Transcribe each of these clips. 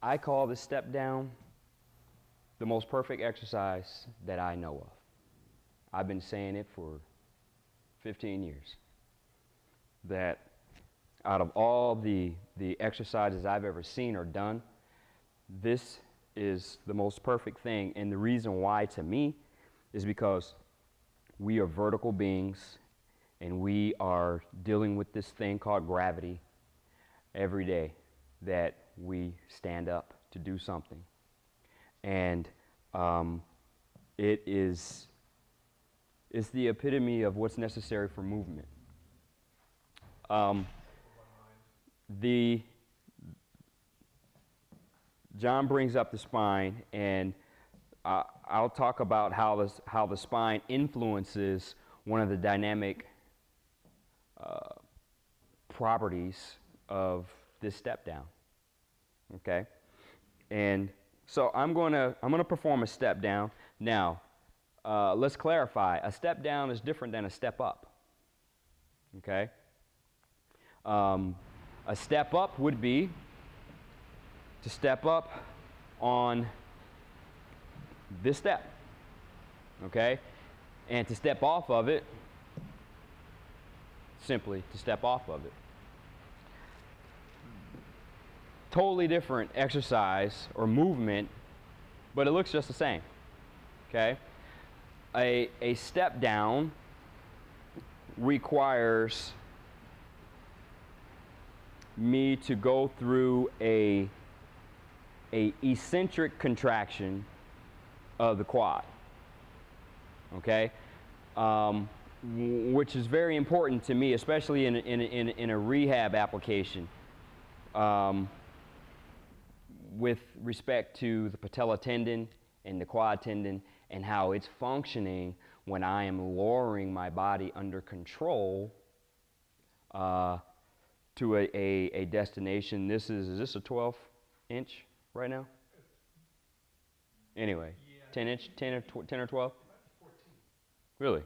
I call this step down the most perfect exercise that I know of. I've been saying it for 15 years. That out of all the exercises I've ever seen or done, this is the most perfect thing. And the reason why to me is because we are vertical beings and we are dealing with this thing called gravity every day that we stand up to do something. And it's the epitome of what's necessary for movement. John brings up the spine, and I'll talk about how the spine influences one of the dynamic properties of this step down. Okay, and so I'm gonna perform a step down. Now, let's clarify. A step down is different than a step up. Okay. A step up would be to step up on this step, okay? And to step off of it, simply to step off of it. Totally different exercise or movement, but it looks just the same, okay? A step down requires me to go through a eccentric contraction of the quad, okay, which is very important to me, especially in a rehab application, with respect to the patella tendon and the quad tendon and how it's functioning when I am lowering my body under control to a destination. Is this a 12-inch right now? Anyway, yeah. 10-inch, 10 or 12? Really?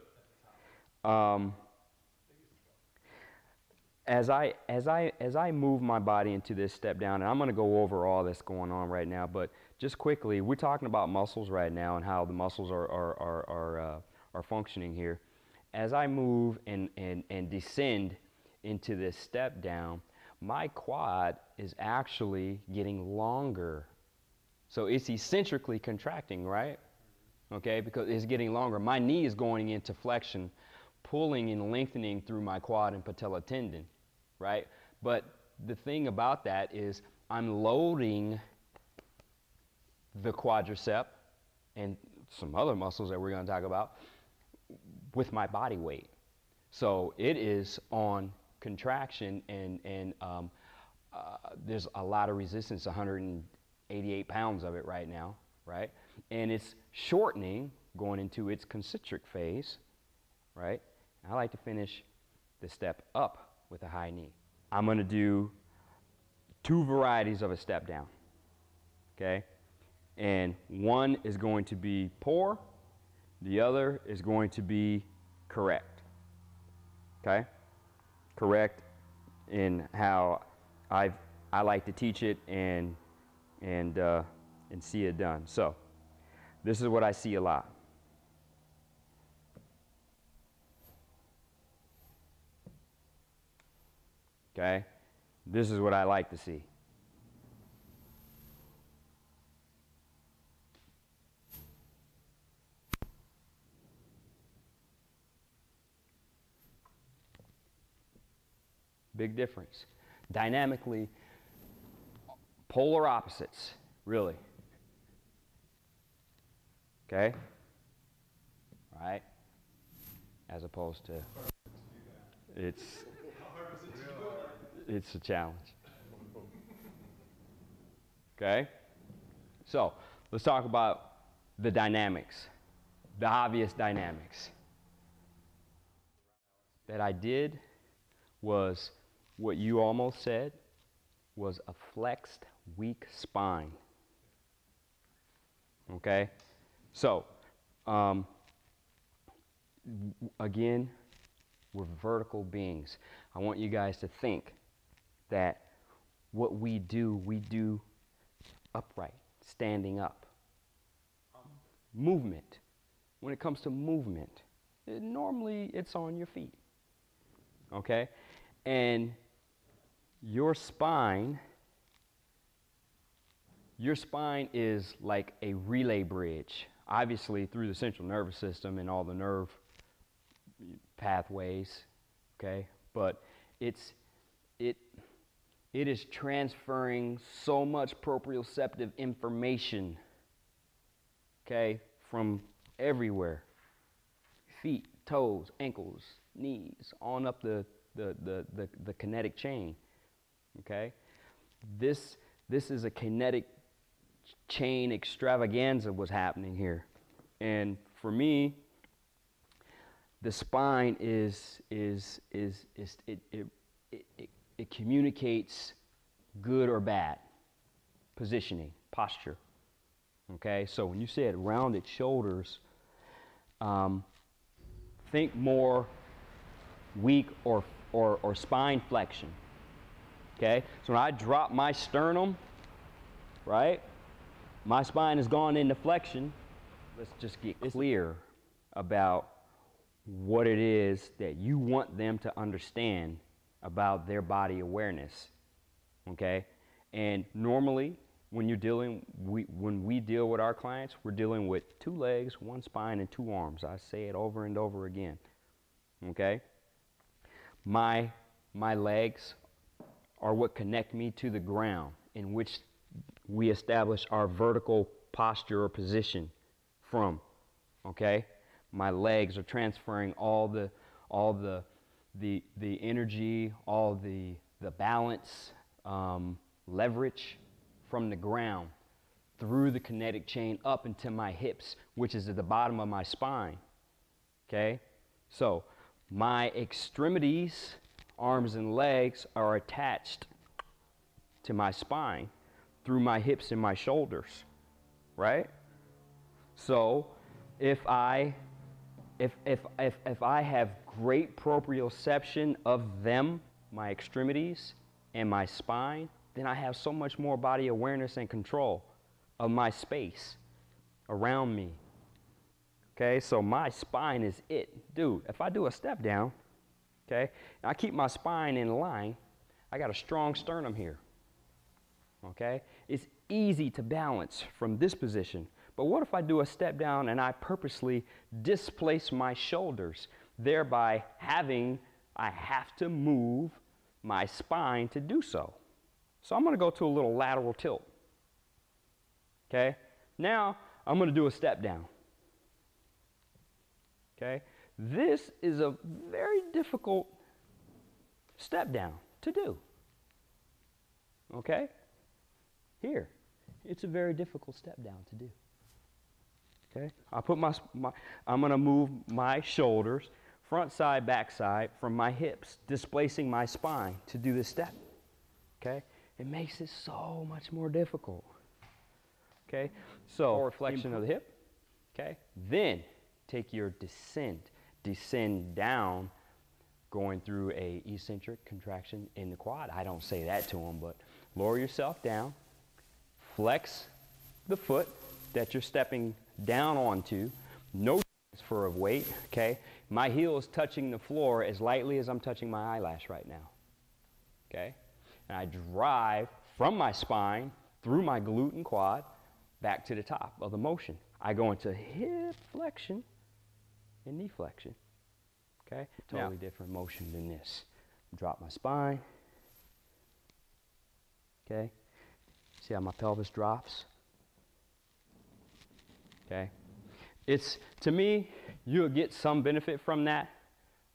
As I move my body into this step down, and I'm going to go over all that's going on right now, but just quickly, we're talking about muscles right now and how the muscles are functioning here. As I move and descend into this step down, my quad is actually getting longer. So it's eccentrically contracting, right? Okay, because it's getting longer. My knee is going into flexion, pulling and lengthening through my quad and patella tendon, right? But the thing about that is I'm loading the quadricep and some other muscles that we're going to talk about with my body weight. So it is on contraction, and there's a lot of resistance, 188 pounds of it right now, right? And it's shortening, going into its concentric phase, right? I like to finish the step up with a high knee. I'm going to do two varieties of a step down, okay? And one is going to be poor, the other is going to be correct, okay? Correct in how I like to teach it and see it done. So this is what I see a lot. Okay? This is what I like to see. Big difference. Dynamically, polar opposites, really. Okay? Right? As opposed to, it's a challenge. Okay? So, let's talk about the dynamics, the obvious dynamics. That I did was what you almost said, was a flexed, weak spine. Okay? So, again, we're vertical beings. I want you guys to think that what we do upright, standing up. Movement. When it comes to movement, normally it's on your feet. Okay? And your spine is like a relay bridge, obviously through the central nervous system and all the nerve pathways, okay? But it is transferring so much proprioceptive information, okay, from everywhere. Feet, toes, ankles, knees, on up the kinetic chain, okay? This is a kinetic chain extravaganza was happening here. And for me, the spine it communicates good or bad positioning, posture. Okay, so when you said rounded shoulders, think more weak or spine flexion. Okay, so when I drop my sternum, right, my spine has gone into flexion. Let's just get clear about what it is that you want them to understand about their body awareness. Okay, and normally when we deal with our clients, we're dealing with 2 legs, 1 spine, and 2 arms. I say it over and over again. Okay, my legs are what connect me to the ground, in which we establish our vertical posture or position from. Okay, my legs are transferring all the energy, all the balance, leverage from the ground through the kinetic chain up into my hips, which is at the bottom of my spine. Okay, so my extremities, arms and legs, are attached to my spine through my hips and my shoulders, right? So if I have great proprioception of them, my extremities and my spine, then I have so much more body awareness and control of my space around me. Okay, so my spine is it. Dude, if I do a step down, okay, and I keep my spine in line, I got a strong sternum here. Okay, it's easy to balance from this position. But what if I do a step down and I purposely displace my shoulders, thereby I have to move my spine to do so. So I'm going to go to a little lateral tilt. Okay, now I'm going to do a step down. Okay, this is a very difficult step down to do. Okay, here, it's a very difficult step down to do. Okay, I put I'm going to move my shoulders, front side, back side, from my hips, displacing my spine to do this step. Okay, it makes it so much more difficult. Okay, so forward flexion of the hip. Okay, then take your descend down, going through a eccentric contraction in the quad. I don't say that to them, but lower yourself down, flex the foot that you're stepping down onto, no transfer of weight. Okay, my heel is touching the floor as lightly as I'm touching my eyelash right now. Okay, and I drive from my spine through my glute and quad back to the top of the motion. I go into hip flexion and knee flexion. Okay, totally different motion than this. Drop my spine. Okay, see how my pelvis drops? Okay, it's, to me, you'll get some benefit from that,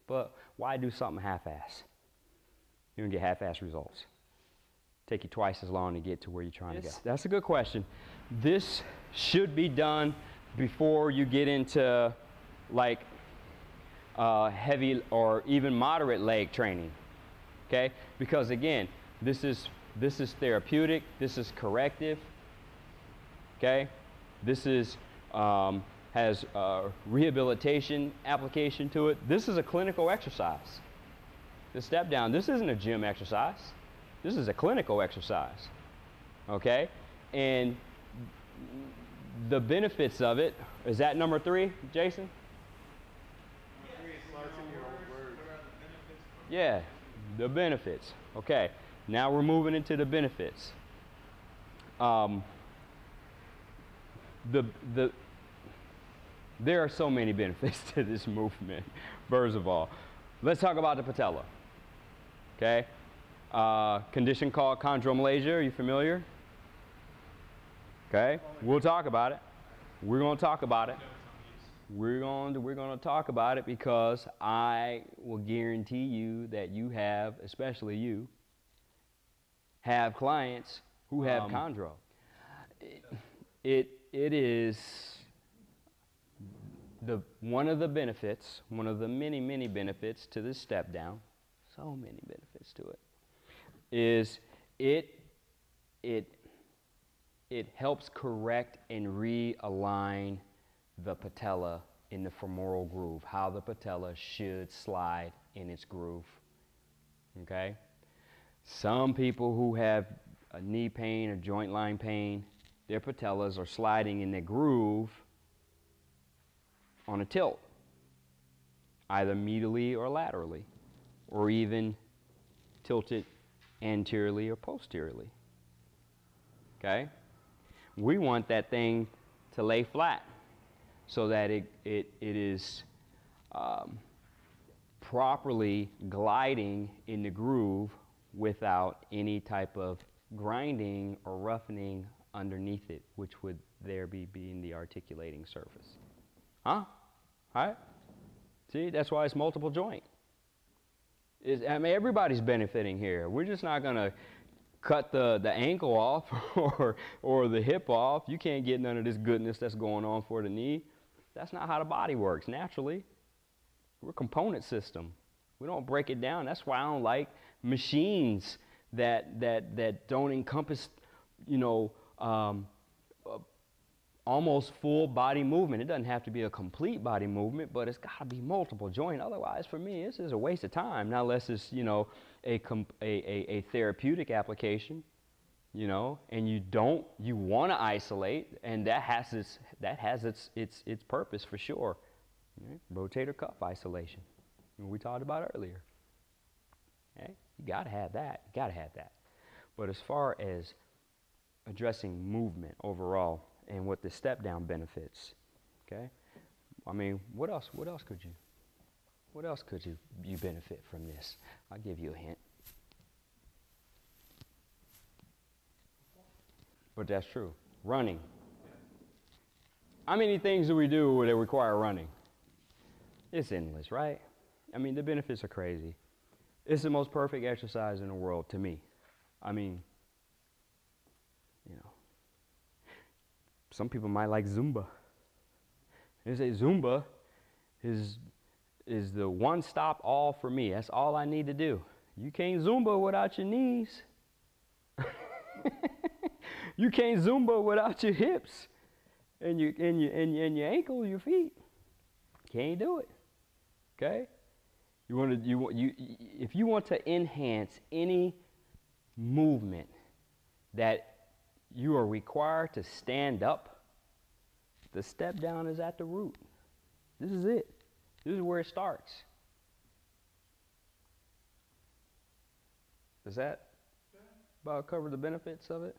but why do something half-ass? You're gonna get half-ass results. Take you twice as long to get to where you're trying to go. That's a good question. This should be done before you get into like heavy or even moderate leg training. Okay, because again, this is therapeutic. This is corrective. Okay, this is has rehabilitation application to it. This is a clinical exercise. The step down. This isn't a gym exercise. This is a clinical exercise. Okay, And the benefits of it, is that number 3, Jason? Yeah, the benefits. Okay, now we're moving into the benefits. There are so many benefits to this movement. First of all, let's talk about the patella. Okay, condition called chondromalacia. Are you familiar? Okay, we'll talk about it. We're going to talk about it. We're going to talk about it because I will guarantee you that you have, especially you, have clients who have chondro. It is one of the benefits, one of the many benefits to this step down. So many benefits to it. Is it helps correct and realign the patella in the femoral groove, how the patella should slide in its groove. Okay? Some people who have a knee pain or joint line pain, their patellas are sliding in the groove on a tilt, either medially or laterally, or even tilted anteriorly or posteriorly. Okay? We want that thing to lay flat so that it is properly gliding in the groove without any type of grinding or roughening underneath it, which would there be being the articulating surface. Huh? All right? See, that's why it's multiple joint. I mean, everybody's benefiting here. We're just not going to cut the ankle off or the hip off. You can't get none of this goodness that's going on for the knee. That's not how the body works naturally. We're a component system. We don't break it down. That's why I don't like machines that don't encompass, you know, almost full body movement. It doesn't have to be a complete body movement, but it's got to be multiple joint. Otherwise, for me, this is a waste of time. Now, unless it's, you know, a therapeutic application, you know, and you want to isolate, and that has its purpose for sure. Right? Rotator cuff isolation, we talked about earlier. Okay? You got to have that. You got to have that. But as far as addressing movement overall and what the step down benefits, okay? I mean, what else could you benefit from this? I'll give you a hint. But that's true. Running. How many things do we do that require running? It's endless, right? I mean, the benefits are crazy. It's the most perfect exercise in the world to me. I mean, you know, some people might like Zumba. They say Zumba is the one-stop all for me. That's all I need to do. You can't Zumba without your knees. You can't Zumba without your hips and your ankle, your feet. Can't do it. Okay? If you want to enhance any movement that you are required to stand up, the step down is at the root. This is it. This is where it starts. Does that about cover the benefits of it?